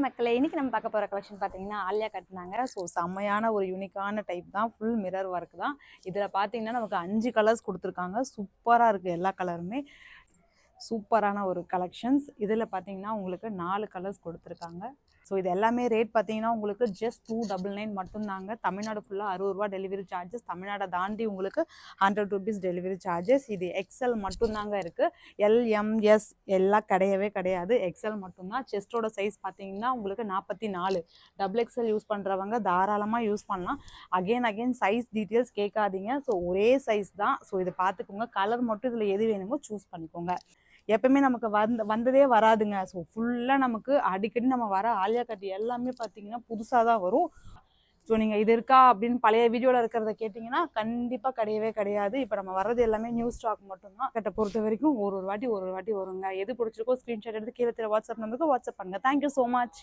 மக்களே, இன்னைக்கு நம்ம பார்க்க போற கலெக்ஷன் பார்த்தீங்கன்னா ஆலியா கட்னாங்க. ஸோ செம்மையான ஒரு யூனிக்கான டைப் தான். ஃபுல் மிரர் ஒர்க் தான். இதில் பார்த்தீங்கன்னா நமக்கு 5 கலர்ஸ் கொடுத்துருக்காங்க. சூப்பராக இருக்குது எல்லா கலருமே. சூப்பரான ஒரு கலெக்ஷன்ஸ். இதில் பார்த்தீங்கன்னா உங்களுக்கு 4 கலர்ஸ் கொடுத்துருக்காங்க. ஸோ இது எல்லாமே ரேட் பார்த்தீங்கன்னா உங்களுக்கு ஜஸ்ட் 299 மட்டும்தாங்க. தமிழ்நாடு ஃபுல்லாக 60 ரூபா டெலிவரி சார்ஜஸ். தமிழ்நாடை தாண்டி உங்களுக்கு 100 ருபீஸ் டெலிவரி சார்ஜஸ். இது எக்ஸல் மட்டும்தாங்க இருக்குது. எல்எம்எஸ் எல்லாம் கிடையவே கிடையாது. எக்ஸல் மட்டும்தான். செஸ்டோட சைஸ் பார்த்தீங்கன்னா உங்களுக்கு 44. டபுள் எக்ஸல் யூஸ் பண்ணுறவங்க தாராளமாக யூஸ் பண்ணலாம். அகெயின் சைஸ் டீட்டெயில்ஸ் கேட்காதீங்க. ஸோ ஒரே சைஸ் தான். ஸோ இதை பார்த்துக்கோங்க. கலர் மட்டும் இதில் எது வேணுமோ சூஸ் பண்ணிக்கோங்க. எப்பவுமே நமக்கு வந்ததே வராதுங்க. ஸோ ஃபுல்லாக நமக்கு அடிக்கடி நம்ம வர ஆலியா கட் எல்லாமே பார்த்தீங்கன்னா புதுசாக தான் வரும். ஸோ நீங்கள் இது இருக்கா அப்படின்னு பழைய வீடியோவில் இருக்கிறத கேட்டிங்கன்னா கண்டிப்பாக கிடையவே கிடையாது. இப்போ நம்ம வர்றது எல்லாமே நியூ ஸ்டாக் மட்டும்தான். கட்டை பொறுத்த வரைக்கும் ஒரு வாட்டி வருங்க. எது பிடிச்சிருக்கோ ஸ்க்ரீன்ஷாட் எடுத்து கீழே வாட்ஸ்அப் நம்பருக்கு வாட்ஸ்அப் பண்ணுங்கள். Thank you so much.